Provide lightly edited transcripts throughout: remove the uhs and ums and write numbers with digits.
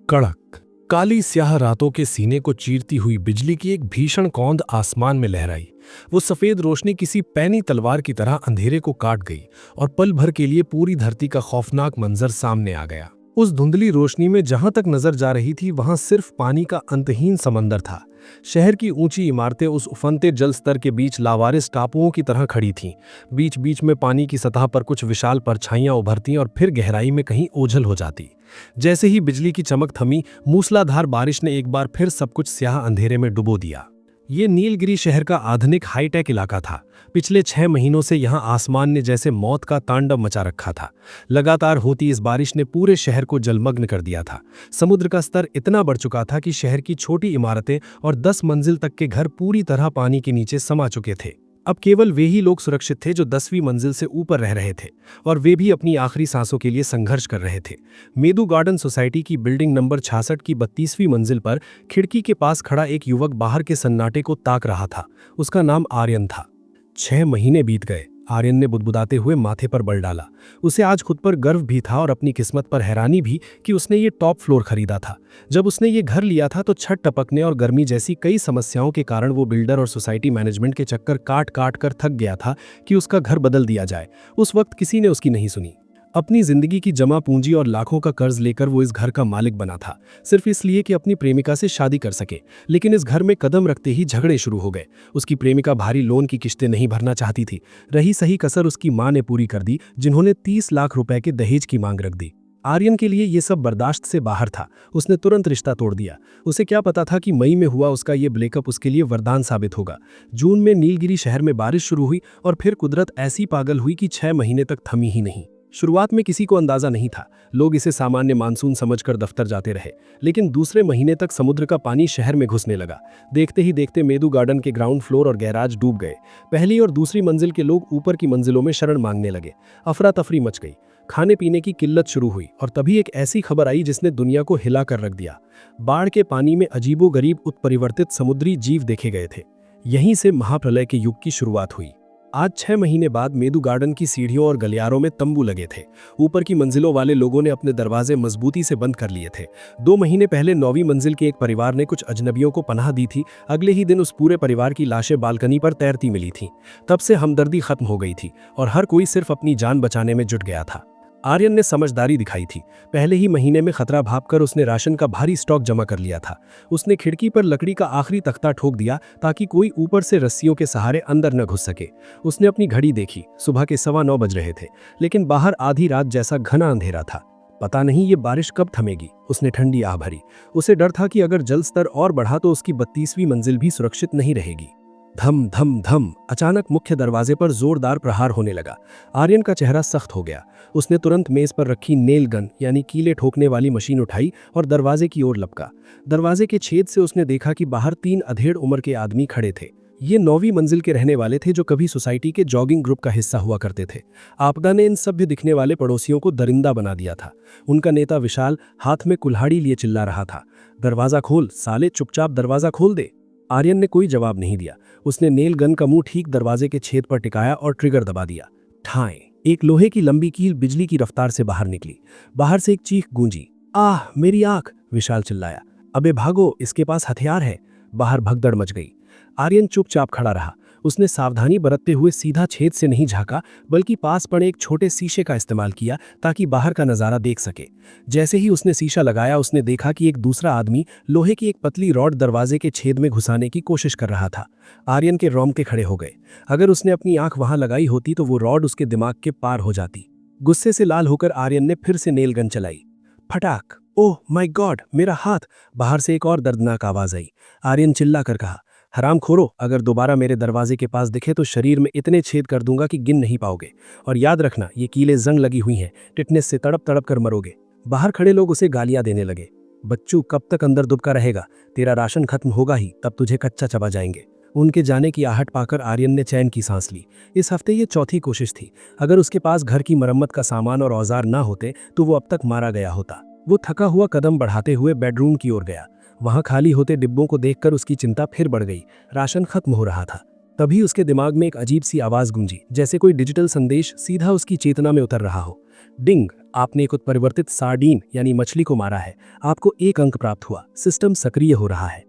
कड़क काली स्याह रातों के सीने को चीरती हुई बिजली की एक भीषण कौंध आसमान में लहराई। वो सफेद रोशनी किसी पैनी तलवार की तरह अंधेरे को काट गई और पल भर के लिए पूरी धरती का खौफनाक मंजर सामने आ गया। उस धुंधली रोशनी में जहां तक नजर जा रही थी वहां सिर्फ पानी का अंतहीन समंदर था। शहर की ऊंची इमारतें उस उफनते जल स्तर के बीच लावारिस टापुओं की तरह खड़ी थीं। बीच बीच में पानी की सतह पर कुछ विशाल परछाइयां उभरती और फिर गहराई में कहीं ओझल हो जाती। जैसे ही बिजली की चमक थमी, मूसलाधार बारिश ने एक बार फिर सब कुछ स्याह अंधेरे में डुबो दिया। ये नीलगिरी शहर का आधुनिक हाईटेक इलाका था। पिछले 6 महीनों से यहाँ आसमान ने जैसे मौत का तांडव मचा रखा था। लगातार होती इस बारिश ने पूरे शहर को जलमग्न कर दिया था। समुद्र का स्तर इतना बढ़ चुका था कि शहर की छोटी इमारतें और 10 मंजिल तक के घर पूरी तरह पानी के नीचे समा चुके थे। अब केवल वे ही लोग सुरक्षित थे जो 10वीं मंजिल से ऊपर रह रहे थे, और वे भी अपनी आखिरी सांसों के लिए संघर्ष कर रहे थे। मेदू गार्डन सोसाइटी की बिल्डिंग नंबर 66 की 32वीं मंजिल पर खिड़की के पास खड़ा एक युवक बाहर के सन्नाटे को ताक रहा था। उसका नाम आर्यन था। 6 महीने बीत गए। आर्यन ने बुदबुदाते हुए माथे पर बल डाला। उसे आज खुद पर गर्व भी था और अपनी किस्मत पर हैरानी भी कि उसने ये टॉप फ्लोर खरीदा था। जब उसने ये घर लिया था तो छत टपकने और गर्मी जैसी कई समस्याओं के कारण वो बिल्डर और सोसाइटी मैनेजमेंट के चक्कर काट काट कर थक गया था कि उसका घर बदल दिया जाए। उस वक्त किसी ने उसकी नहीं सुनी। अपनी जिंदगी की जमा पूंजी और लाखों का कर्ज लेकर वो इस घर का मालिक बना था, सिर्फ इसलिए कि अपनी प्रेमिका से शादी कर सके। लेकिन इस घर में कदम रखते ही झगड़े शुरू हो गए। उसकी प्रेमिका भारी लोन की किश्तें नहीं भरना चाहती थी। रही सही कसर उसकी मां ने पूरी कर दी, जिन्होंने 30 लाख रुपए के दहेज की मांग रख दी। आर्यन के लिए ये सब बर्दाश्त से बाहर था। उसने तुरंत रिश्ता तोड़ दिया। उसे क्या पता था कि मई में हुआ उसका ये ब्रेकअप उसके लिए वरदान साबित होगा। जून में नीलगिरी शहर में बारिश शुरू हुई और फिर कुदरत ऐसी पागल हुई कि 6 महीने तक थमी ही नहीं। शुरुआत में किसी को अंदाजा नहीं था। लोग इसे सामान्य मानसून समझकर दफ्तर जाते रहे। लेकिन दूसरे महीने तक समुद्र का पानी शहर में घुसने लगा। देखते ही देखते मेदू गार्डन के ग्राउंड फ्लोर और गैराज डूब गए। पहली और दूसरी मंजिल के लोग ऊपर की मंजिलों में शरण मांगने लगे। अफरा तफरी मच गई। खाने पीने की किल्लत शुरू हुई और तभी एक ऐसी खबर आई जिसने दुनिया को हिला कर रख दिया। बाढ़ के पानी में अजीबोगरीब उत्परिवर्तित समुद्री जीव देखे गए थे। यहीं से महाप्रलय के युग की शुरुआत हुई। आज 6 महीने बाद मेदू गार्डन की सीढ़ियों और गलियारों में तंबू लगे थे। ऊपर की मंजिलों वाले लोगों ने अपने दरवाजे मजबूती से बंद कर लिए थे। 2 महीने पहले 9वीं मंजिल के एक परिवार ने कुछ अजनबियों को पनाह दी थी। अगले ही दिन उस पूरे परिवार की लाशें बालकनी पर तैरती मिली थीं। तब से हमदर्दी खत्म हो गई थी और हर कोई सिर्फ अपनी जान बचाने में जुट गया था। आर्यन ने समझदारी दिखाई थी। पहले ही महीने में खतरा भांपकर उसने राशन का भारी स्टॉक जमा कर लिया था। उसने खिड़की पर लकड़ी का आखिरी तख्ता ठोक दिया ताकि कोई ऊपर से रस्सियों के सहारे अंदर न घुस सके। उसने अपनी घड़ी देखी। सुबह के 9:15 बज रहे थे, लेकिन बाहर आधी रात जैसा घना अंधेरा था। पता नहीं ये बारिश कब थमेगी, उसने ठंडी आह भरी। उसे डर था कि अगर जल स्तर और बढ़ा तो उसकी 32वीं मंजिल भी सुरक्षित नहीं रहेगी। धम धम धम, अचानक मुख्य दरवाजे पर जोरदार प्रहार होने लगा। आर्यन का चेहरा सख्त हो गया। उसने तुरंत मेज पर रखी नेल गन यानी कीले ठोकने वाली मशीन उठाई और दरवाजे की ओर लपका। दरवाजे के छेद से उसने देखा कि बाहर 3 अधेड़ उम्र के आदमी खड़े थे। ये 9वीं मंजिल के रहने वाले थे जो कभी सोसाइटी के जॉगिंग ग्रुप का हिस्सा हुआ करते थे। आपदा ने इन सभ्य दिखने वाले पड़ोसियों को दरिंदा बना दिया था। उनका नेता विशाल हाथ में कुल्हाड़ी लिए चिल्ला रहा था, दरवाजा खोल साले, चुपचाप दरवाजा खोल दे। आर्यन ने कोई जवाब नहीं दिया। उसने नेल गन का मुंह ठीक दरवाजे के छेद पर टिकाया और ट्रिगर दबा दिया। ठाएं, एक लोहे की लंबी कील बिजली की रफ्तार से बाहर निकली। बाहर से एक चीख गूंजी। आह मेरी आंख, विशाल चिल्लाया। अबे भागो, इसके पास हथियार है। बाहर भगदड़ मच गई। आर्यन चुपचाप खड़ा रहा। उसने सावधानी बरतते हुए सीधा छेद से नहीं झांका, बल्कि पास पड़े एक छोटे शीशे का इस्तेमाल किया ताकि बाहर का नजारा देख सके। जैसे ही उसने शीशा लगाया, उसने देखा कि एक दूसरा आदमी लोहे की एक पतली रॉड दरवाजे के छेद में घुसाने की कोशिश कर रहा था। आर्यन के रोंगटे खड़े हो गए। अगर उसने अपनी आंख वहां लगाई होती तो वो रॉड उसके दिमाग के पार हो जाती। गुस्से से लाल होकर आर्यन ने फिर से नेल गन चलाई। फटाक। ओह माय गॉड, मेरा हाथ। बाहर से एक और दर्दनाक आवाज आई। आर्यन चिल्ला कर कहा, हरामखोरो, अगर दोबारा मेरे दरवाजे के पास दिखे तो शरीर में इतने छेद कर दूंगा कि गिन नहीं पाओगे। और याद रखना, ये कीलें जंग लगी हुई हैं, टिटनेस से तड़प तड़प कर मरोगे। बाहर खड़े लोग उसे गालियां देने लगे। बच्चू, कब तक अंदर दुबका रहेगा? तेरा राशन खत्म होगा ही, तब तुझे कच्चा चबा जाएंगे। उनके जाने की आहट पाकर आर्यन ने चैन की सांस ली। इस हफ्ते ये चौथी कोशिश थी। अगर उसके पास घर की मरम्मत का सामान और औजार ना होते तो वो अब तक मारा गया होता। वो थका हुआ कदम बढ़ाते हुए बेडरूम की ओर गया। वहां खाली होते डिब्बों को देखकर उसकी चिंता फिर बढ़ गई। राशन खत्म हो रहा था। तभी उसके दिमाग में एक अजीब सी आवाज गूंजी, जैसे कोई डिजिटल संदेश सीधा उसकी चेतना में उतर रहा हो। डिंग। आपने एक उत्परिवर्तित सार्डीन यानी मछली को मारा है। आपको 1 अंक प्राप्त हुआ। सिस्टम सक्रिय हो रहा है।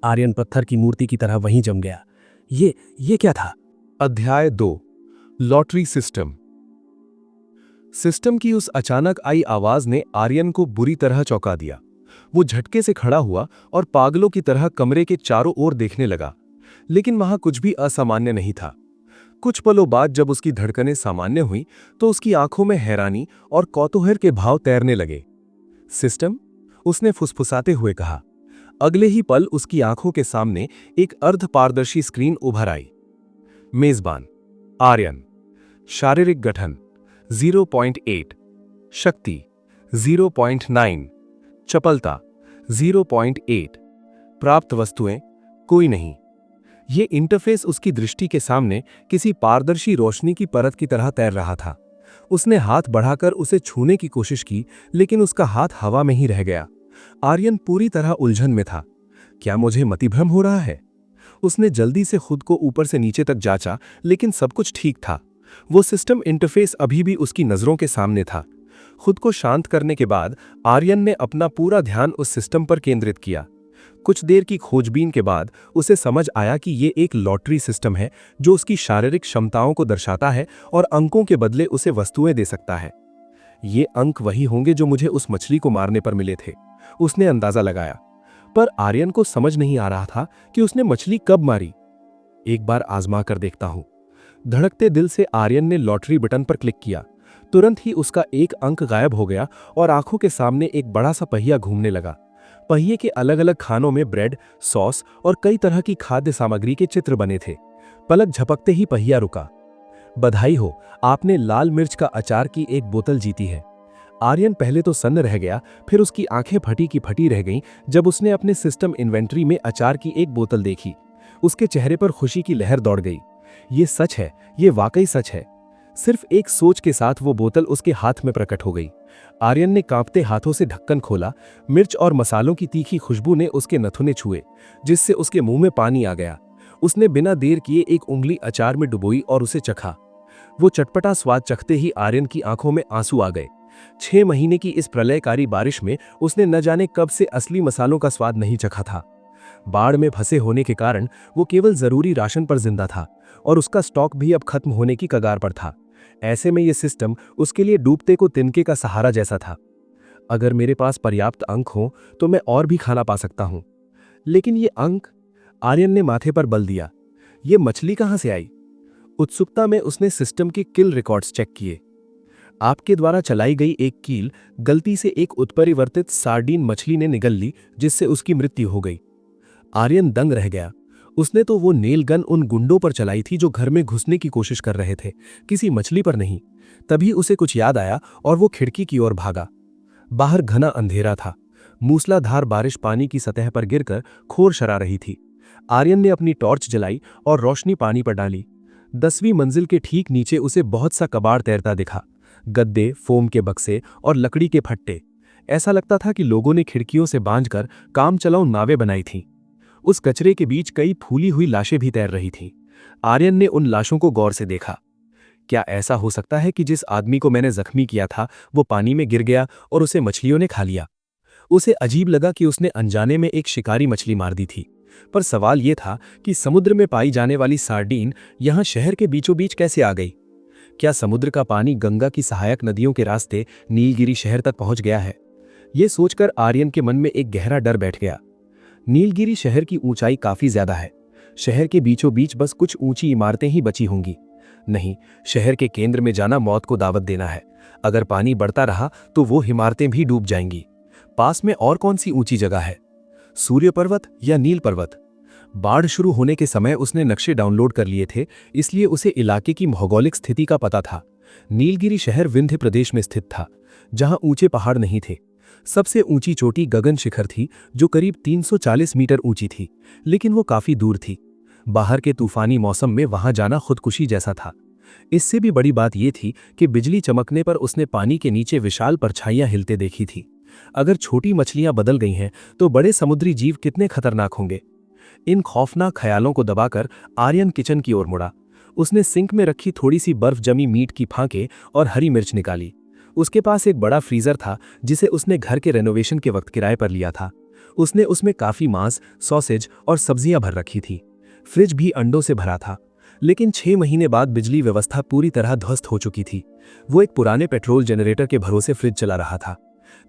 आर्यन पत्थर की मूर्ति की तरह वहीं जम गया। ये क्या था? अध्याय 2 लॉटरी सिस्टम। सिस्टम की उस अचानक आई आवाज ने आर्यन को बुरी तरह चौंका दिया। वो झटके से खड़ा हुआ और पागलों की तरह कमरे के चारों ओर देखने लगा, लेकिन वहां कुछ भी असामान्य नहीं था। कुछ पलों बाद जब उसकी धड़कनें सामान्य हुई तो उसकी आंखों में हैरानी और कौतूहल के भाव तैरने लगे। सिस्टम, उसने फुसफुसाते हुए कहा। अगले ही पल उसकी आंखों के सामने एक अर्धपारदर्शी स्क्रीन उभर आई। मेजबान आर्यन, शारीरिक गठन 0.8, शक्ति 0.9, चपलता 0.8, प्राप्त वस्तुएं कोई नहीं। ये इंटरफेस उसकी दृष्टि के सामने किसी पारदर्शी रोशनी की परत की तरह तैर रहा था। उसने हाथ बढ़ाकर उसे छूने की कोशिश की, लेकिन उसका हाथ हवा में ही रह गया। आर्यन पूरी तरह उलझन में था। क्या मुझे मतिभ्रम हो रहा है? उसने जल्दी से खुद को ऊपर से नीचे तक जांचा, लेकिन सब कुछ ठीक था। वो सिस्टम इंटरफेस अभी भी उसकी नजरों के सामने था। खुद को शांत करने के बाद आर्यन ने अपना पूरा ध्यान उस सिस्टम पर केंद्रित किया। कुछ देर की खोजबीन के बाद उसे समझ आया कि ये एक लॉटरी सिस्टम है जो उसकी शारीरिक क्षमताओं को दर्शाता है और अंकों के बदले उसे वस्तुएं दे सकता है। ये अंक वही होंगे जो मुझे उस मछली को मारने पर मिले थे, उसने अंदाजा लगाया। पर आर्यन को समझ नहीं आ रहा था कि उसने मछली कब मारी। एक बार आजमा कर देखता हूं। धड़कते दिल से आर्यन ने लॉटरी बटन पर क्लिक किया। तुरंत ही उसका 1 अंक गायब हो गया और आंखों के सामने एक बड़ा सा पहिया घूमने लगा। पहिए के अलग अलग खानों में ब्रेड, सॉस और कई तरह की खाद्य सामग्री के चित्र बने थे। पलक झपकते ही पहिया रुका। बधाई हो, आपने लाल मिर्च का अचार की एक बोतल जीती है। आर्यन पहले तो सन्न रह गया, फिर उसकी आंखें फटी की फटी रह गईं जब उसने अपने सिस्टम इन्वेंट्री में अचार की एक बोतल देखी। उसके चेहरे पर खुशी की लहर दौड़ गई। ये सच है, ये वाकई सच है। सिर्फ एक सोच के साथ वो बोतल उसके हाथ में प्रकट हो गई। आर्यन ने कांपते हाथों से ढक्कन खोला। मिर्च और मसालों की तीखी खुशबू ने उसके नथुने छुए, जिससे उसके मुंह में पानी आ गया। उसने बिना देर किए एक उंगली अचार में डुबोई और उसे चखा। वो चटपटा स्वाद चखते ही आर्यन की आंखों में आंसू आ गए। 6 महीने की इस प्रलयकारी बारिश में उसने न जाने कब से असली मसालों का स्वाद नहीं चखा था। बाढ़ में फंसे होने के कारण वो केवल जरूरी राशन पर जिंदा था और उसका स्टॉक भी अब खत्म होने की कगार पर था। ऐसे में ये सिस्टम उसके लिए डूबते को तिनके का सहारा जैसा था। अगर मेरे पास पर्याप्त अंक हों तो मैं और भी खाना पा सकता हूं। लेकिन ये अंक, आर्यन ने माथे पर बल दिया। ये मछली कहां से आई? उत्सुकता में उसने सिस्टम के किल रिकॉर्ड्स चेक किए। आपके द्वारा चलाई गई एक कील गलती से एक उत्परिवर्तित सार्डीन मछली ने निगल ली, जिससे उसकी मृत्यु हो गई। आर्यन दंग रह गया। उसने तो वो नेल गन उन गुंडों पर चलाई थी जो घर में घुसने की कोशिश कर रहे थे, किसी मछली पर नहीं। तभी उसे कुछ याद आया और वो खिड़की की ओर भागा। बाहर घना अंधेरा था। मूसलाधार बारिश पानी की सतह पर गिरकर खोर शरा रही थी। आर्यन ने अपनी टॉर्च जलाई और रोशनी पानी पर डाली। 10वीं मंजिल के ठीक नीचे उसे बहुत सा कबाड़ तैरता दिखा। गद्दे, फोम के बक्से और लकड़ी के फट्टे। ऐसा लगता था कि लोगों ने खिड़कियों से बांधकर काम चलाऊ नावें बनाई थीं। उस कचरे के बीच कई फूली हुई लाशें भी तैर रही थीं। आर्यन ने उन लाशों को गौर से देखा। क्या ऐसा हो सकता है कि जिस आदमी को मैंने जख्मी किया था वो पानी में गिर गया और उसे मछलियों ने खा लिया? उसे अजीब लगा कि उसने अनजाने में एक शिकारी मछली मार दी थी। पर सवाल यह था कि समुद्र में पाई जाने वाली सार्डीन यहां शहर के बीचों बीच कैसे आ गई? क्या समुद्र का पानी गंगा की सहायक नदियों के रास्ते नीलगिरी शहर तक पहुंच गया है? ये सोचकर आर्यन के मन में एक गहरा डर बैठ गया। नीलगिरी शहर की ऊंचाई काफी ज्यादा है। शहर के बीचों बीच बस कुछ ऊंची इमारतें ही बची होंगी। नहीं, शहर के केंद्र में जाना मौत को दावत देना है। अगर पानी बढ़ता रहा तो वो इमारतें भी डूब जाएंगी। पास में और कौन सी ऊंची जगह है? सूर्य पर्वत या नील पर्वत? बाढ़ शुरू होने के समय उसने नक्शे डाउनलोड कर लिए थे, इसलिए उसे इलाके की भौगोलिक स्थिति का पता था। नीलगिरी शहर विंध्य प्रदेश में स्थित था, जहां ऊंचे पहाड़ नहीं थे। सबसे ऊंची चोटी गगन शिखर थी, जो करीब 340 मीटर ऊंची थी, लेकिन वो काफी दूर थी। बाहर के तूफानी मौसम में वहां जाना खुदकुशी जैसा था। इससे भी बड़ी बात यह थी कि बिजली चमकने पर उसने पानी के नीचे विशाल परछाइयां हिलते देखी थी। अगर छोटी मछलियां बदल गई हैं तो बड़े समुद्री जीव कितने खतरनाक होंगे। इन खौफनाक ख्यालों को दबाकर आर्यन किचन की ओर मुड़ा। उसने सिंक में रखी थोड़ी सी बर्फ जमी मीट की फांके और हरी मिर्च निकाली। उसके पास एक बड़ा फ्रीजर था जिसे उसने घर के रेनोवेशन के वक्त किराए पर लिया था। उसने उसमें काफी मांस, सॉसेज और सब्जियां भर रखी थी। फ्रिज भी अंडों से भरा था। लेकिन 6 महीने बाद बिजली व्यवस्था पूरी तरह ध्वस्त हो चुकी थी। वो एक पुराने पेट्रोल जनरेटर के भरोसे फ्रिज चला रहा था।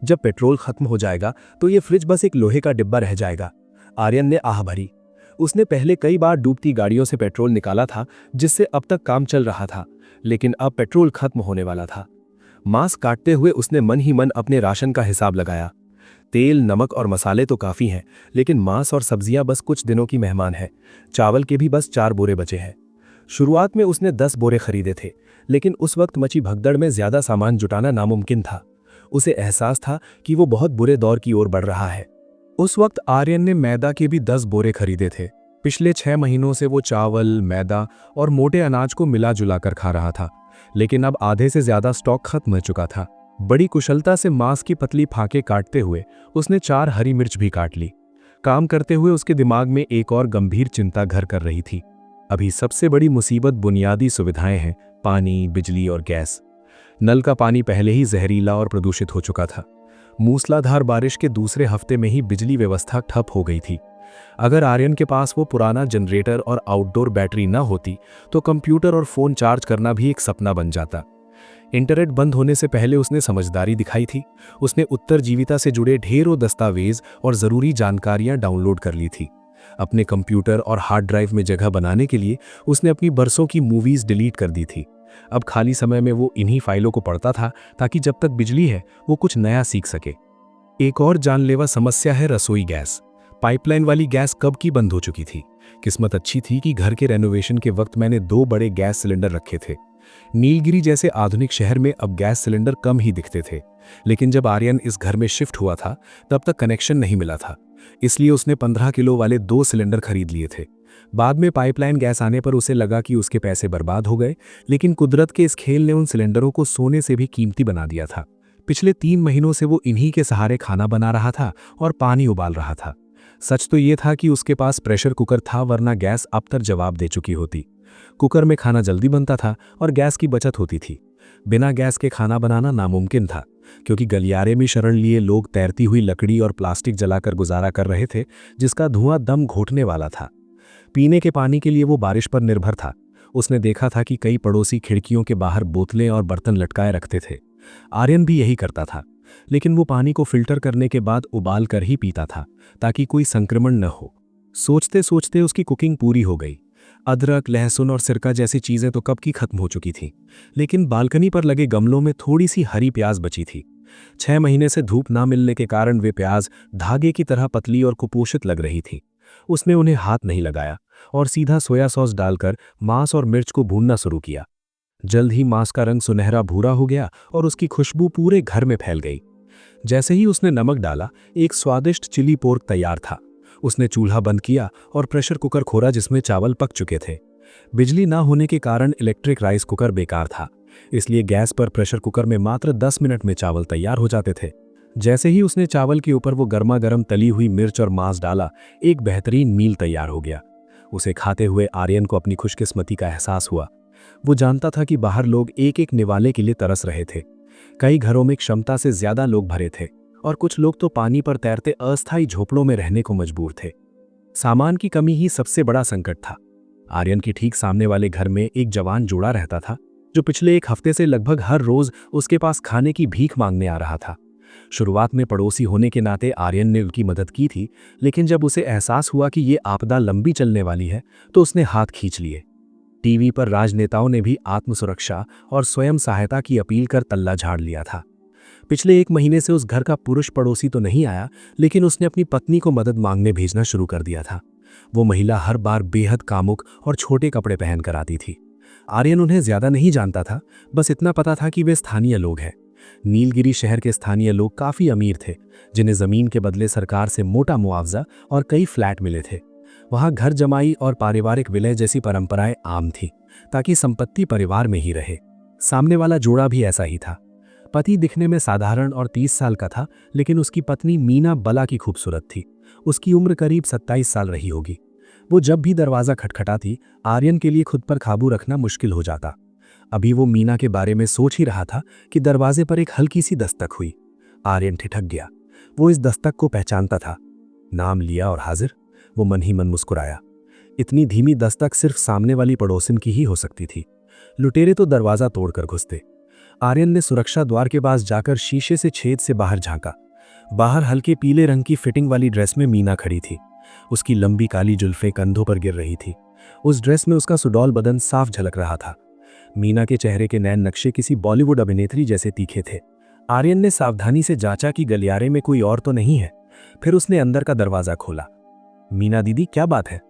जब पेट्रोल खत्म हो जाएगा तो ये फ्रिज बस एक लोहे का डिब्बा रह जाएगा। आर्यन ने आह भरी। उसने पहले कई बार डूबती गाड़ियों से पेट्रोल निकाला था, जिससे अब तक काम चल रहा था, लेकिन अब पेट्रोल खत्म होने वाला था। मांस काटते हुए उसने मन ही मन अपने राशन का हिसाब लगाया। तेल, नमक और मसाले तो काफी हैं, लेकिन मांस और सब्जियां बस कुछ दिनों की मेहमान है। चावल के भी बस 4 बोरे बचे हैं। शुरुआत में उसने 10 बोरे खरीदे थे, लेकिन उस वक्त मची भगदड़ में ज्यादा सामान जुटाना नामुमकिन था। उसे एहसास था कि वो बहुत बुरे दौर की ओर बढ़ रहा है। उस वक्त आर्यन ने मैदा के भी 10 बोरे खरीदे थे। पिछले 6 महीनों से वो चावल, मैदा और मोटे अनाज को मिला जुला कर खा रहा था, लेकिन अब आधे से ज्यादा स्टॉक खत्म हो चुका था। बड़ी कुशलता से मांस की पतली फांके काटते हुए उसने 4 हरी मिर्च भी काट ली। काम करते हुए उसके दिमाग में एक और गंभीर चिंता घर कर रही थी। अभी सबसे बड़ी मुसीबत बुनियादी सुविधाएं हैं, पानी, बिजली और गैस। नल का पानी पहले ही जहरीला और प्रदूषित हो चुका था। मूसलाधार बारिश के दूसरे हफ्ते में ही बिजली व्यवस्था ठप हो गई थी। अगर आर्यन के पास वो पुराना जनरेटर और आउटडोर बैटरी न होती तो कंप्यूटर और फोन चार्ज करना भी एक सपना बन जाता। इंटरनेट बंद होने से पहले उसने समझदारी दिखाई थी। उसने उत्तरजीविता से जुड़े ढेरों दस्तावेज और ज़रूरी जानकारियां डाउनलोड कर ली थी। अपने कंप्यूटर और हार्ड ड्राइव में जगह बनाने के लिए उसने अपनी बरसों की मूवीज़ डिलीट कर दी थी। अब खाली समय में वो इन्हीं फाइलों को पढ़ता था, ताकि जब तक बिजली है वो कुछ नया सीख सके। एक और जानलेवा समस्या है रसोई गैस। पाइपलाइन वाली गैस कब की बंद हो चुकी थी। किस्मत अच्छी थी कि घर के रेनोवेशन के वक्त मैंने 2 बड़े गैस सिलेंडर रखे थे। नीलगिरी जैसे आधुनिक शहर में अब गैस सिलेंडर कम ही दिखते थे, लेकिन जब आर्यन इस घर में शिफ्ट हुआ था तब तक कनेक्शन नहीं मिला था। इसलिए उसने 15 किलो वाले 2 सिलेंडर खरीद लिए थे। बाद में पाइपलाइन गैस आने पर उसे लगा कि उसके पैसे बर्बाद हो गए, लेकिन कुदरत के इस खेल ने उन सिलेंडरों को सोने से भी कीमती बना दिया था। पिछले 3 महीनों से वो इन्हीं के सहारे खाना बना रहा था और पानी उबाल रहा था। सच तो ये था कि उसके पास प्रेशर कुकर था, वरना गैस अब तक जवाब दे चुकी होती। कुकर में खाना जल्दी बनता था और गैस की बचत होती थी। बिना गैस के खाना बनाना नामुमकिन था, क्योंकि गलियारे में शरण लिए लोग तैरती हुई लकड़ी और प्लास्टिक जलाकर गुजारा कर रहे थे, जिसका धुआं दम घोटने वाला था। पीने के पानी के लिए वो बारिश पर निर्भर था। उसने देखा था कि कई पड़ोसी खिड़कियों के बाहर बोतलें और बर्तन लटकाए रखते थे। आर्यन भी यही करता था, लेकिन वो पानी को फिल्टर करने के बाद उबाल कर ही पीता था, ताकि कोई संक्रमण न हो। सोचते सोचते उसकी कुकिंग पूरी हो गई। अदरक, लहसुन और सिरका जैसी चीजें तो कब की खत्म हो चुकी थीं, लेकिन बालकनी पर लगे गमलों में थोड़ी सी हरी प्याज बची थी। 6 महीने से धूप ना मिलने के कारण वे प्याज धागे की तरह पतली और कुपोषित लग रही थी। उसने उन्हें हाथ नहीं लगाया और सीधा सोया सॉस डालकर मांस और मिर्च को भूनना शुरू किया। जल्द ही मांस का रंग सुनहरा भूरा हो गया और उसकी खुशबू पूरे घर में फैल गई। जैसे ही उसने नमक डाला, एक स्वादिष्ट चिली पोर्क तैयार था। उसने चूल्हा बंद किया और प्रेशर कुकर खोला, जिसमें चावल पक चुके थे। बिजली ना होने के कारण इलेक्ट्रिक राइस कुकर बेकार था, इसलिए गैस पर प्रेशर कुकर में मात्र 10 मिनट में चावल तैयार हो जाते थे। जैसे ही उसने चावल के ऊपर वो गर्मा गर्म तली हुई मिर्च और मांस डाला, एक बेहतरीन मील तैयार हो गया। उसे खाते हुए आर्यन को अपनी खुशकिस्मती का एहसास हुआ। वो जानता था कि बाहर लोग एक एक निवाले के लिए तरस रहे थे। कई घरों में क्षमता से ज्यादा लोग भरे थे और कुछ लोग तो पानी पर तैरते अस्थायी झोपड़ों में रहने को मजबूर थे। सामान की कमी ही सबसे बड़ा संकट था। आर्यन के ठीक सामने वाले घर में एक जवान जोड़ा रहता था, जो पिछले 1 हफ्ते से लगभग हर रोज उसके पास खाने की भीख मांगने आ रहा था। शुरुआत में पड़ोसी होने के नाते आर्यन ने उनकी मदद की थी, लेकिन जब उसे एहसास हुआ कि ये आपदा लंबी चलने वाली है तो उसने हाथ खींच लिए। टीवी पर राजनेताओं ने भी आत्मसुरक्षा और स्वयं सहायता की अपील कर तल्ला झाड़ लिया था। पिछले 1 महीने से उस घर का पुरुष पड़ोसी तो नहीं आया, लेकिन उसने अपनी पत्नी को मदद मांगने भेजना शुरू कर दिया था। वो महिला हर बार बेहद कामुक और छोटे कपड़े पहनकर आती थी। आर्यन उन्हें ज्यादा नहीं जानता था, बस इतना पता था कि वे स्थानीय लोग हैं। नीलगिरी शहर के स्थानीय लोग काफी अमीर थे, जिन्हें जमीन के बदले सरकार से मोटा मुआवजा और कई फ्लैट मिले थे। वहां घर जमाई और पारिवारिक विलय जैसी परंपराएं आम थी, ताकि संपत्ति परिवार में ही रहे। सामने वाला जोड़ा भी ऐसा ही था। पति दिखने में साधारण और 30 साल का था, लेकिन उसकी पत्नी मीना बला की खूबसूरत थी। उसकी उम्र करीब 27 साल रही होगी। वो जब भी दरवाजा खटखटाती, आर्यन के लिए खुद पर काबू रखना मुश्किल हो जाता। अभी वो मीना के बारे में सोच ही रहा था कि दरवाजे पर एक हल्की सी दस्तक हुई। आर्यन ठिठक गया। वो इस दस्तक को पहचानता था। नाम लिया और हाजिर। वो मन ही मन मुस्कुराया। इतनी धीमी दस्तक सिर्फ सामने वाली पड़ोसिन की ही हो सकती थी। लुटेरे तो दरवाजा तोड़कर घुसते। आर्यन ने सुरक्षा द्वार के पास जाकर शीशे से छेद से बाहर झांका। बाहर हल्के पीले रंग की फिटिंग वाली ड्रेस में मीना खड़ी थी। उसकी लंबी काली जुल्फें कंधों पर गिर रही थी। उस ड्रेस में उसका सुडौल बदन साफ झलक रहा था। मीना के चेहरे के नैन नक्शे किसी बॉलीवुड अभिनेत्री जैसे तीखे थे। आर्यन ने सावधानी से जांचा कि गलियारे में कोई और तो नहीं है। फिर उसने अंदर का दरवाजा खोला। मीना दीदी, क्या बात है?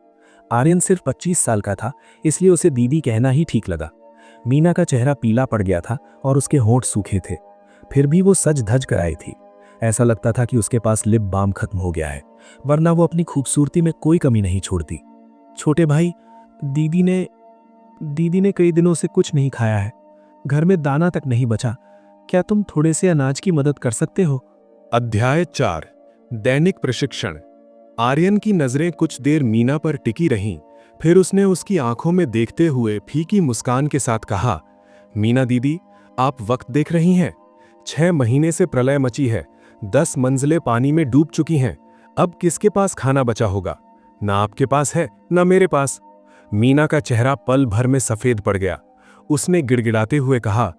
आर्यन सिर्फ 25 साल का था, इसलिए उसे दीदी कहना ही ठीक लगा। मीना का चेहरा पीला पड़ गया था और उसके होंठ सूखे थे। फिर भी वो सज धज कर आई थी। ऐसा लगता था कि उसके पास लिप बाम खत्म हो गया है, वरना वो अपनी खूबसूरती में कोई कमी नहीं छोड़ती। छोटे भाई, दीदी ने कई दिनों से कुछ नहीं खाया है। घर में दाना तक नहीं बचा। क्या तुम थोड़े से अनाज की मदद कर सकते हो? अध्याय 4 दैनिक प्रशिक्षण। आर्यन की नजरें कुछ देर मीना पर टिकी रहीं। फिर उसने उसकी आंखों में देखते हुए फीकी मुस्कान के साथ कहा, मीना दीदी, आप वक्त देख रही हैं? 6 महीने से प्रलय मची है। 10 मंजिलें पानी में डूब चुकी हैं। अब किसके पास खाना बचा होगा? ना आपके पास है, ना मेरे पास। मीना का चेहरा पल भर में सफेद पड़ गया। उसने गिड़गिड़ाते हुए कहा,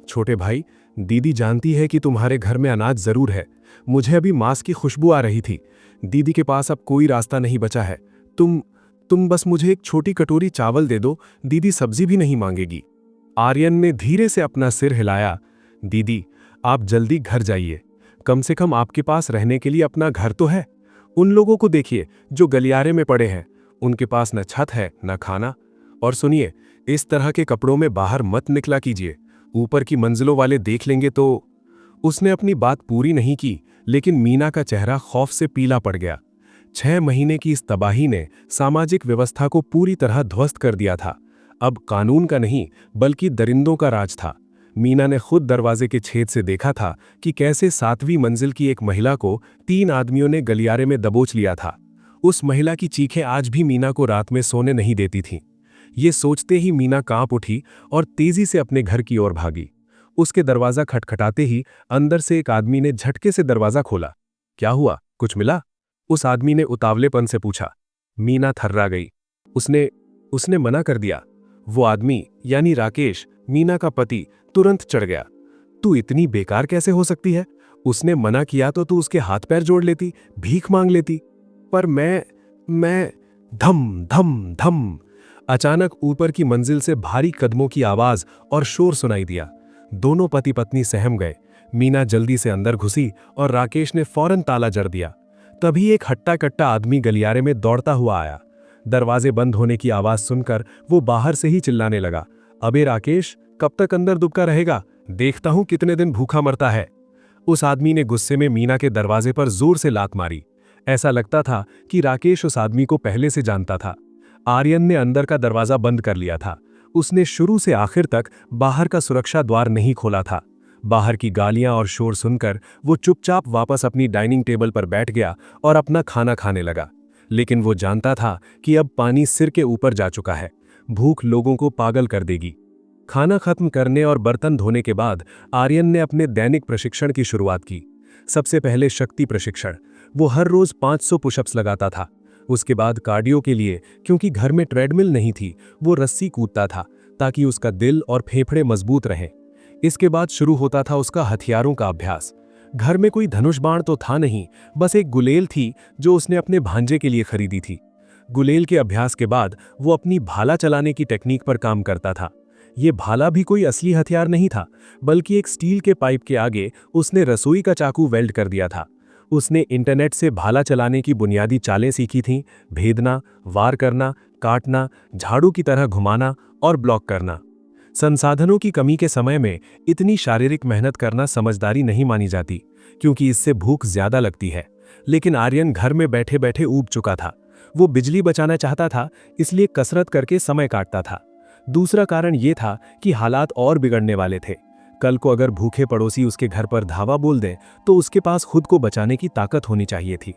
छोटे भाई, दीदी जानती है कि तुम्हारे घर में अनाज जरूर है। मुझे अभी मांस की खुशबू आ रही थी। दीदी के पास अब कोई रास्ता नहीं बचा है। तुम बस मुझे एक छोटी कटोरी चावल दे दो, दीदी सब्जी भी नहीं मांगेगी। आर्यन ने धीरे से अपना सिर हिलाया। दीदी, आप जल्दी घर जाइए। कम से कम आपके पास रहने के लिए अपना घर तो है। उन लोगों को देखिए जो गलियारे में पड़े हैं। उनके पास न छत है न खाना। और सुनिए, इस तरह के कपड़ों में बाहर मत निकला कीजिए। ऊपर की मंजिलों वाले देख लेंगे तो। उसने अपनी बात पूरी नहीं की, लेकिन मीना का चेहरा खौफ से पीला पड़ गया। 6 महीने की इस तबाही ने सामाजिक व्यवस्था को पूरी तरह ध्वस्त कर दिया था। अब कानून का नहीं, बल्कि दरिंदों का राज था। मीना ने खुद दरवाजे के छेद से देखा था कि कैसे 7वीं मंजिल की एक महिला को 3 आदमियों ने गलियारे में दबोच लिया था। उस महिला की चीखें आज भी मीना को रात में सोने नहीं देती थीं। ये सोचते ही मीना कांप उठी और तेजी से अपने घर की ओर भागी। उसके दरवाजा खटखटाते ही अंदर से एक आदमी ने झटके से दरवाजा खोला। क्या हुआ, कुछ मिला? उस आदमी ने उतावलेपन से पूछा। मीना थर्रा गई। उसने मना कर दिया। वो आदमी यानी राकेश, मीना का पति, तुरंत चढ़ गया। तू इतनी बेकार कैसे हो सकती है? उसने मना किया तो तू उसके हाथ पैर जोड़ लेती, भीख मांग लेती। पर मैं धम धम धम। अचानक ऊपर की मंजिल से भारी कदमों की आवाज और शोर सुनाई दिया। दोनों पति पत्नी सहम गए। मीना जल्दी से अंदर घुसी और राकेश ने फौरन ताला जड़ दिया। तभी एक हट्टा कट्टा आदमी गलियारे में दौड़ता हुआ आया। दरवाजे बंद होने की आवाज सुनकर वो बाहर से ही चिल्लाने लगा, अबे राकेश, कब तक अंदर दुबका रहेगा? देखता हूं कितने दिन भूखा मरता है। उस आदमी ने गुस्से में मीना के दरवाजे पर जोर से लात मारी। ऐसा लगता था कि राकेश उस आदमी को पहले से जानता था। आर्यन ने अंदर का दरवाजा बंद कर लिया था। उसने शुरू से आखिर तक बाहर का सुरक्षा द्वार नहीं खोला था। बाहर की गालियां और शोर सुनकर वो चुपचाप वापस अपनी डाइनिंग टेबल पर बैठ गया और अपना खाना खाने लगा। लेकिन वो जानता था कि अब पानी सिर के ऊपर जा चुका है। भूख लोगों को पागल कर देगी। खाना खत्म करने और बर्तन धोने के बाद आर्यन ने अपने दैनिक प्रशिक्षण की शुरुआत की। सबसे पहले शक्ति प्रशिक्षण। वो हर रोज 500 पुशअप्स लगाता था। उसके बाद कार्डियो के लिए, क्योंकि घर में ट्रेडमिल नहीं थी, वो रस्सी कूदता था ताकि उसका दिल और फेफड़े मजबूत रहें। इसके बाद शुरू होता था उसका हथियारों का अभ्यास। घर में कोई धनुष बाण तो था नहीं, बस एक गुलेल थी जो उसने अपने भांजे के लिए खरीदी थी। गुलेल के अभ्यास के बाद वो अपनी भाला चलाने की टेक्निक पर काम करता था। ये भाला भी कोई असली हथियार नहीं था, बल्कि एक स्टील के पाइप के आगे उसने रसोई का चाकू वेल्ड कर दिया था। उसने इंटरनेट से भाला चलाने की बुनियादी चालें सीखी थीं, भेदना, वार करना, काटना, झाड़ू की तरह घुमाना और ब्लॉक करना। संसाधनों की कमी के समय में इतनी शारीरिक मेहनत करना समझदारी नहीं मानी जाती, क्योंकि इससे भूख ज्यादा लगती है। लेकिन आर्यन घर में बैठे बैठे ऊब चुका था। वो बिजली बचाना चाहता था, इसलिए कसरत करके समय काटता था। दूसरा कारण ये था कि हालात और बिगड़ने वाले थे। कल को अगर भूखे पड़ोसी उसके घर पर धावा बोल दें तो उसके पास खुद को बचाने की ताकत होनी चाहिए थी।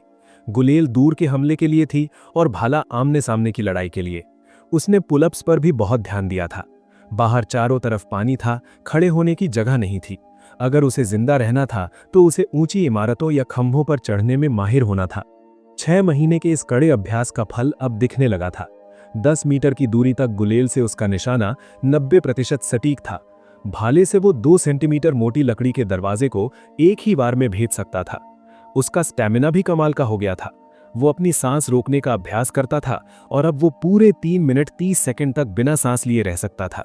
गुलेल दूर के हमले के लिए थी और भाला आमने सामने की लड़ाई के लिए। उसने पुलअप्स पर भी बहुत ध्यान दिया था। बाहर चारों तरफ पानी था, खड़े होने की जगह नहीं थी। अगर उसे जिंदा रहना था तो उसे ऊंची इमारतों या खंभों पर चढ़ने में माहिर होना था। 6 महीने के इस कड़े अभ्यास का फल अब दिखने लगा था। 10 मीटर की दूरी तक गुलेल से उसका निशाना 90% सटीक था। भाले से वो 2 सेंटीमीटर मोटी लकड़ी के दरवाजे को एक ही बार में भेद सकता था। उसका स्टैमिना भी कमाल का हो गया था। वो अपनी सांस रोकने का अभ्यास करता था और अब वो पूरे 3 मिनट 30 सेकंड तक बिना सांस लिए रह सकता था।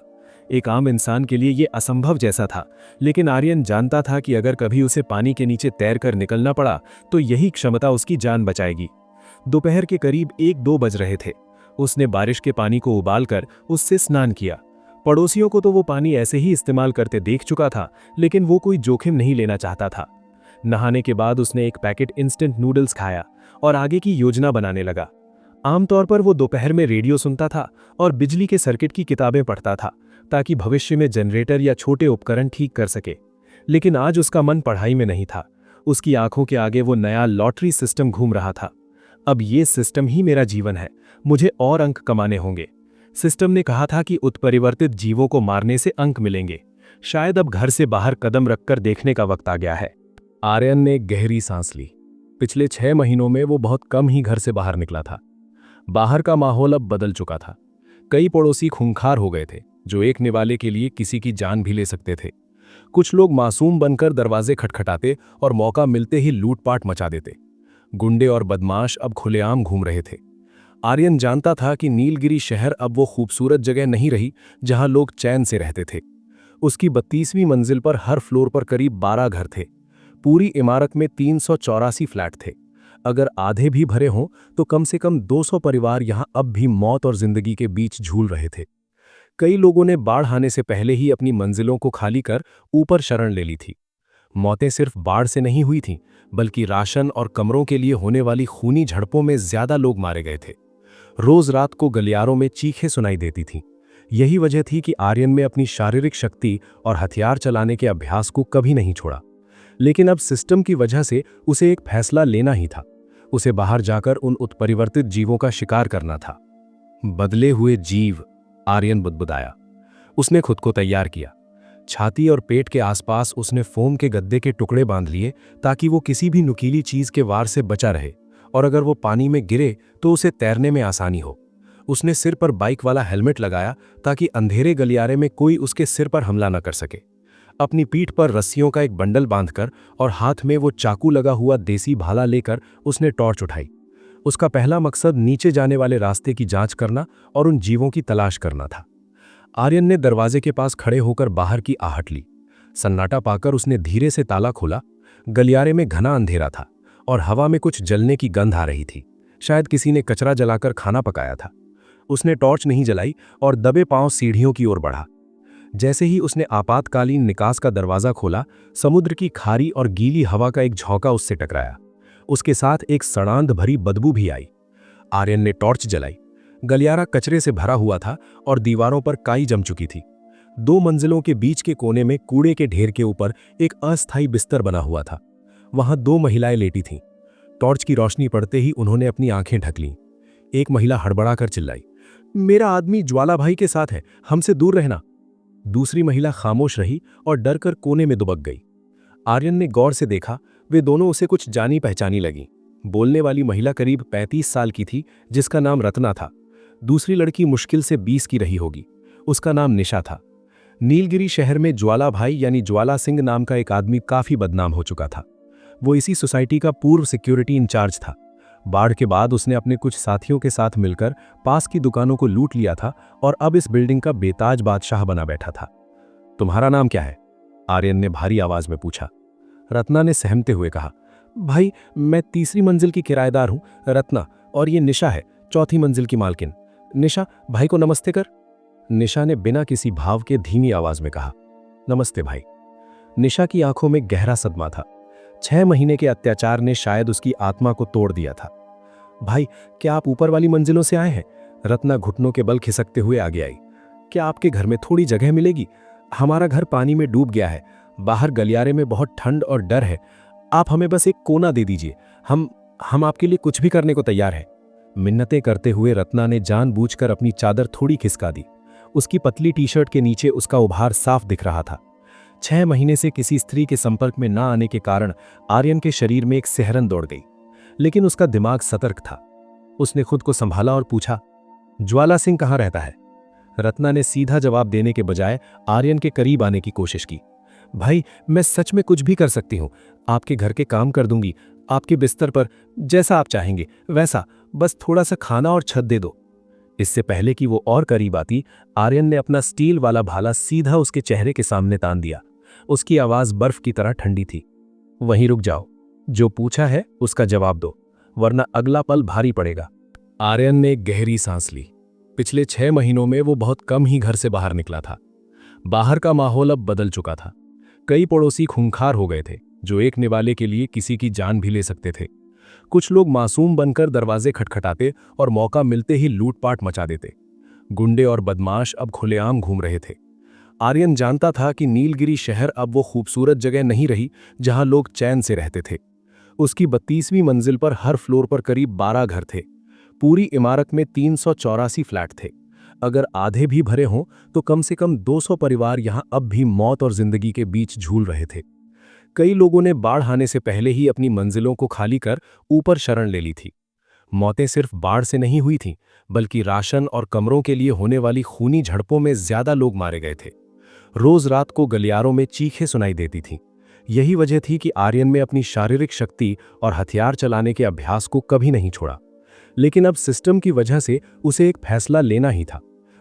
एक आम इंसान के लिए यह असंभव जैसा था, लेकिन आर्यन जानता था कि अगर कभी उसे पानी के नीचे तैरकर निकलना पड़ा तो यही क्षमता उसकी जान बचाएगी। दोपहर के करीब 1-2 बज रहे थे। उसने बारिश के पानी को उबालकर उससे स्नान किया। पड़ोसियों को तो वो पानी ऐसे ही इस्तेमाल करते देख चुका था, लेकिन वो कोई जोखिम नहीं लेना चाहता था। नहाने के बाद उसने एक पैकेट इंस्टेंट नूडल्स खाया और आगे की योजना बनाने लगा। आमतौर पर वो दोपहर में रेडियो सुनता था और बिजली के सर्किट की किताबें पढ़ता था, ताकि भविष्य में जनरेटर या छोटे उपकरण ठीक कर सके। लेकिन आज उसका मन पढ़ाई में नहीं था। उसकी आंखों के आगे वो नया लॉटरी सिस्टम घूम रहा था। अब ये सिस्टम ही मेरा जीवन है, मुझे और अंक कमाने होंगे। सिस्टम ने कहा था कि उत्परिवर्तित जीवों को मारने से अंक मिलेंगे। शायद अब घर से बाहर कदम रखकर देखने का वक्त आ गया है। आर्यन ने गहरी सांस ली। पिछले 6 महीनों में वो बहुत कम ही घर से बाहर निकला था। बाहर का माहौल अब बदल चुका था। कई पड़ोसी खूंखार हो गए थे, जो एक निवाले के लिए किसी की जान भी ले सकते थे। कुछ लोग मासूम बनकर दरवाजे खटखटाते और मौका मिलते ही लूटपाट मचा देते। गुंडे और बदमाश अब खुलेआम घूम रहे थे। आर्यन जानता था कि नीलगिरी शहर अब वो खूबसूरत जगह नहीं रही जहां लोग चैन से रहते थे। उसकी 32वीं मंजिल पर हर फ्लोर पर करीब 12 घर थे। पूरी इमारत में 384 फ्लैट थे। अगर आधे भी भरे हों तो कम से कम 200 परिवार यहां अब भी मौत और जिंदगी के बीच झूल रहे थे। कई लोगों ने बाढ़ आने से पहले ही अपनी मंजिलों को खाली कर ऊपर शरण ले ली थी। मौतें सिर्फ बाढ़ से नहीं हुई थीं, बल्कि राशन और कमरों के लिए होने वाली खूनी झड़पों में ज्यादा लोग मारे गए थे। रोज रात को गलियारों में चीखें सुनाई देती थीं। यही वजह थी कि आर्यन में अपनी शारीरिक शक्ति और हथियार चलाने के अभ्यास को कभी नहीं छोड़ा। लेकिन अब सिस्टम की वजह से उसे एक फैसला लेना ही था। उसे बाहर जाकर उन उत्परिवर्तित जीवों का शिकार करना था। बदले हुए जीव, आर्यन बुदबुदाया। उसने खुद को तैयार किया। छाती और पेट के आसपास उसने फोम के गद्दे के टुकड़े बांध लिए, ताकि वो किसी भी नुकीली चीज के वार से बचा रहे, और अगर वो पानी में गिरे तो उसे तैरने में आसानी हो। उसने सिर पर बाइक वाला हेलमेट लगाया, ताकि अंधेरे गलियारे में कोई उसके सिर पर हमला न कर सके। अपनी पीठ पर रस्सियों का एक बंडल बांधकर और हाथ में वो चाकू लगा हुआ देसी भाला लेकर उसने टॉर्च उठाई। उसका पहला मकसद नीचे जाने वाले रास्ते की जांच करना और उन जीवों की तलाश करना था। आर्यन ने दरवाजे के पास खड़े होकर बाहर की आहट ली। सन्नाटा पाकर उसने धीरे से ताला खोला। गलियारे में घना अंधेरा था और हवा में कुछ जलने की गंध आ रही थी। शायद किसी ने कचरा जलाकर खाना पकाया था। उसने टॉर्च नहीं जलाई और दबे पांव सीढ़ियों की ओर बढ़ा। जैसे ही उसने आपातकालीन निकास का दरवाजा खोला, समुद्र की खारी और गीली हवा का एक झोंका उससे टकराया। उसके साथ एक सड़ांध भरी बदबू भी आई। आर्यन ने टॉर्च जलाई। गलियारा कचरे से भरा हुआ था और दीवारों पर काई जम चुकी थी। 2 मंजिलों के बीच के कोने में कूड़े के ढेर के ऊपर एक अस्थायी बिस्तर बना हुआ था। वहां 2 महिलाएं लेटी थीं। टॉर्च की रोशनी पड़ते ही उन्होंने अपनी आंखें ढक लीं। एक महिला हड़बड़ाकर चिल्लाई, मेरा आदमी ज्वाला भाई के साथ है, हमसे दूर रहना। दूसरी महिला खामोश रही और डरकर कोने में दुबक गई। आर्यन ने गौर से देखा, वे दोनों उसे कुछ जानी पहचानी लगीं। बोलने वाली महिला करीब 35 साल की थी, जिसका नाम रत्ना था। दूसरी लड़की मुश्किल से 20 की रही होगी। उसका नाम निशा था। नीलगिरी शहर में ज्वाला भाई यानी ज्वाला सिंह नाम का एक आदमी काफी बदनाम हो चुका था। वो इसी सोसाइटी का पूर्व सिक्योरिटी इंचार्ज था। बाढ़ के बाद उसने अपने कुछ साथियों के साथ मिलकर पास की दुकानों को लूट लिया था और अब इस बिल्डिंग का बेताज बादशाह बना बैठा था। तुम्हारा नाम क्या है? आर्यन ने भारी आवाज में पूछा। रत्ना ने सहमते हुए कहा, भाई मैं 3री मंजिल की किराएदार हूं, रत्ना, और ये निशा है, 4थी मंजिल की मालकिन। निशा, भाई को नमस्ते कर। निशा ने बिना किसी भाव के धीमी आवाज में कहा, नमस्ते भाई। निशा की आंखों में गहरा सदमा था। 6 महीने के अत्याचार ने शायद उसकी आत्मा को तोड़ दिया था। भाई, क्या आप ऊपर वाली मंजिलों से आए हैं? रत्ना घुटनों के बल खिसकते हुए आगे आई। क्या आपके घर में थोड़ी जगह मिलेगी? हमारा घर पानी में डूब गया है। बाहर गलियारे में बहुत ठंड और डर है। आप हमें बस एक कोना दे दीजिए, हम आपके लिए कुछ भी करने को तैयार हैं। मिन्नतें करते हुए रत्ना ने जानबूझकर अपनी चादर थोड़ी खिसका दी। उसकी पतली टी शर्ट के नीचे उसका उभार साफ दिख रहा था। 6 महीने से किसी स्त्री के संपर्क में न आने के कारण आर्यन के शरीर में एक सिहरन दौड़ गई, लेकिन उसका दिमाग सतर्क था। उसने खुद को संभाला और पूछा, ज्वाला सिंह कहाँ रहता है? रत्ना ने सीधा जवाब देने के बजाय आर्यन के करीब आने की कोशिश की। भाई, मैं सच में कुछ भी कर सकती हूँ, आपके घर के काम कर दूंगी, आपके बिस्तर पर, जैसा आप चाहेंगे वैसा, बस थोड़ा सा खाना और छत दे दो। इससे पहले कि वो और करीब आती, आर्यन ने अपना स्टील वाला भाला सीधा उसके चेहरे के सामने तान दिया। उसकी आवाज बर्फ की तरह ठंडी थी। वहीं रुक जाओ, जो पूछा है उसका जवाब दो, वरना अगला पल भारी पड़ेगा। आर्यन ने एक गहरी सांस ली। पिछले 6 महीनों में वो बहुत कम ही घर से बाहर निकला था। बाहर का माहौल अब बदल चुका था। कई पड़ोसी खूंखार हो गए थे, जो एक निवाले के लिए किसी की जान भी ले सकते थे। कुछ लोग मासूम बनकर दरवाजे खटखटाते और मौका मिलते ही लूटपाट मचा देते। गुंडे और बदमाश अब खुलेआम घूम रहे थे। आर्यन जानता था कि नीलगिरी शहर अब वो खूबसूरत जगह नहीं रही जहां लोग चैन से रहते थे। उसकी 32वीं मंजिल पर हर फ्लोर पर करीब 12 घर थे। पूरी इमारत में 384 फ्लैट थे। अगर आधे भी भरे हों तो कम से कम 200 परिवार यहां अब भी मौत और जिंदगी के बीच झूल रहे थे। कई लोगों ने बाढ़ आने से पहले ही अपनी मंजिलों को खाली कर ऊपर शरण ले ली थी। मौतें सिर्फ बाढ़ से नहीं हुई थीं, बल्कि राशन और कमरों के लिए होने वाली खूनी झड़पों में ज्यादा लोग मारे गए थे। रोज रात को गलियारों में चीखें सुनाई देती थीं। यही वजह थी कि आर्यन में अपनी शारीरिक शक्ति और हथियार चलाने के अभ्यास को कभी नहीं छोड़ा। लेकिन अब सिस्टम की वजह से उसे एक फैसला लेना ही था।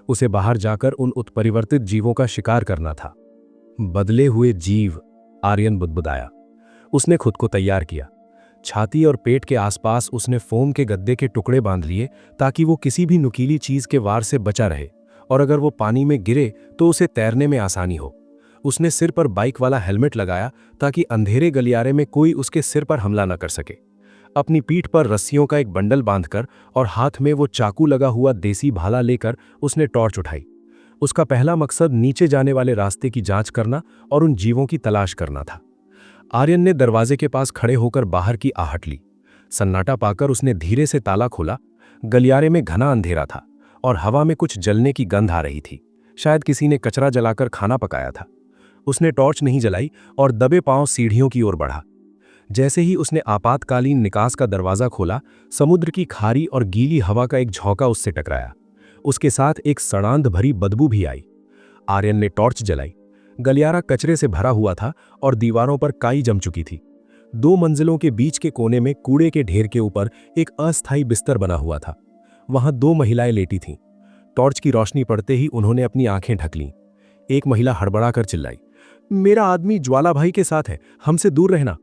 उसे बाहर जाकर उन उत्परिवर्तित जीवों का शिकार करना था। बदले हुए जीव, आर्यन बुदबुदाया। उसने खुद को तैयार किया। छाती और पेट के आसपास उसने फोम के गद्दे के टुकड़े बांध लिए ताकि वो किसी भी नुकीली चीज के वार से बचा रहे, और अगर वो पानी में गिरे तो उसे तैरने में आसानी हो। उसने सिर पर बाइक वाला हेलमेट लगाया ताकि अंधेरे गलियारे में कोई उसके सिर पर हमला न कर सके। अपनी पीठ पर रस्सियों का एक बंडल बांधकर और हाथ में वो चाकू लगा हुआ देसी भाला लेकर उसने टॉर्च उठाई। उसका पहला मकसद नीचे जाने वाले रास्ते की जांच करना और उन जीवों की तलाश करना था। आर्यन ने दरवाजे के पास खड़े होकर बाहर की आहट ली। सन्नाटा पाकर उसने धीरे से ताला खोला। गलियारे में घना अंधेरा था और हवा में कुछ जलने की गंध आ रही थी। शायद किसी ने कचरा जलाकर खाना पकाया था। उसने टॉर्च नहीं जलाई और दबे पांव सीढ़ियों की ओर बढ़ा। जैसे ही उसने आपातकालीन निकास का दरवाजा खोला, समुद्र की खारी और गीली हवा का एक झोंका उससे टकराया। उसके साथ एक सड़ांध भरी बदबू भी आई। आर्यन ने टॉर्च जलाई। गलियारा कचरे से भरा हुआ था और दीवारों पर काई जम चुकी थी। 2 मंजिलों के बीच के कोने में कूड़े के ढेर के ऊपर एक अस्थायी बिस्तर बना हुआ था। वहां 2 महिलाएं लेटी थीं। टॉर्च की रोशनी पड़ते ही उन्होंने अपनी आंखें ढक लीं। एक महिला हड़बड़ाकर चिल्लाई, मेरा आदमी ज्वाला भाई के साथ है, हमसे दूर रहना।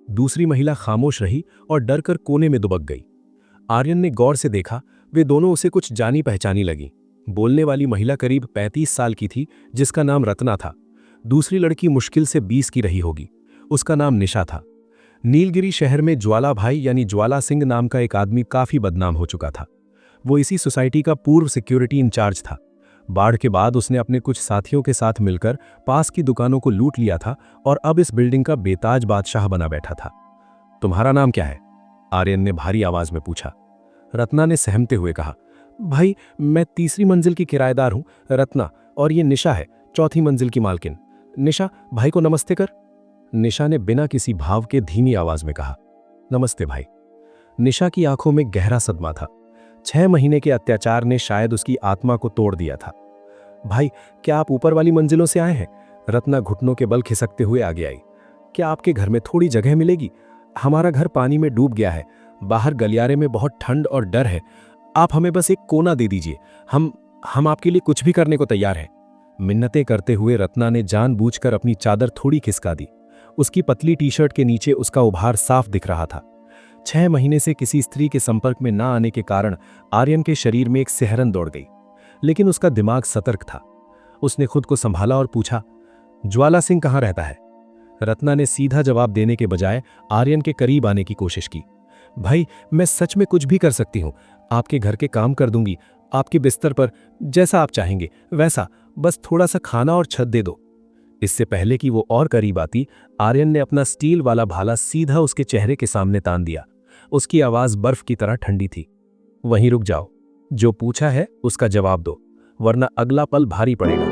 दूसरी महिला खामोश रही और डरकर कोने में दुबक गई। आर्यन ने गौर से देखा, वे दोनों उसे कुछ जानी पहचानी लगी। बोलने वाली महिला करीब 35 साल की थी, जिसका नाम रत्ना था। दूसरी लड़की मुश्किल से 20 की रही होगी। उसका नाम निशा था। नीलगिरी शहर में ज्वाला भाई यानी ज्वाला सिंह नाम का एक आदमी काफी बदनाम हो चुका था। वो इसी सोसाइटी का पूर्व सिक्योरिटी इंचार्ज था। बाढ़ के बाद उसने अपने कुछ साथियों के साथ मिलकर पास की दुकानों को लूट लिया था और अब इस बिल्डिंग का बेताज बादशाह बना बैठा था। तुम्हारा नाम क्या है? आर्यन ने भारी आवाज में पूछा। रत्ना ने सहमते हुए कहा, भाई मैं 3री मंजिल की किराएदार हूं, रत्ना, और ये निशा है, 4थी मंजिल की मालकिन। निशा, भाई को नमस्ते कर। निशा ने बिना किसी भाव के धीमी आवाज में कहा, नमस्ते भाई। निशा की आंखों में गहरा सदमा था। 6 महीने के अत्याचार ने शायद उसकी आत्मा को तोड़ दिया था। भाई, क्या आप ऊपर वाली मंजिलों से आए हैं? रत्ना घुटनों के बल खिसकते हुए आगे आई। क्या आपके घर में थोड़ी जगह मिलेगी? हमारा घर पानी में डूब गया है। बाहर गलियारे में बहुत ठंड और डर है। आप हमें बस एक कोना दे दीजिए, हम आपके लिए कुछ भी करने को तैयार हैं। मिन्नतें करते हुए रत्ना ने जानबूझकर अपनी चादर थोड़ी खिसका दी। उसकी पतली टी शर्ट के नीचे उसका उभार साफ दिख रहा था। 6 महीने से किसी स्त्री के संपर्क में न आने के कारण आर्यन के शरीर में एक सिहरन दौड़ गई, लेकिन उसका दिमाग सतर्क था। उसने खुद को संभाला और पूछा, ज्वाला सिंह कहाँ रहता है? रत्ना ने सीधा जवाब देने के बजाय आर्यन के करीब आने की कोशिश की। भाई, मैं सच में कुछ भी कर सकती हूँ, आपके घर के काम कर दूंगी, आपके बिस्तर पर, जैसा आप चाहेंगे वैसा, बस थोड़ा सा खाना और छत दे दो। इससे पहले कि वो और करीब आती, आर्यन ने अपना स्टील वाला भाला सीधा उसके चेहरे के सामने तान दिया। उसकी आवाज बर्फ की तरह ठंडी थी। वहीं रुक जाओ, जो पूछा है उसका जवाब दो, वरना अगला पल भारी पड़ेगा।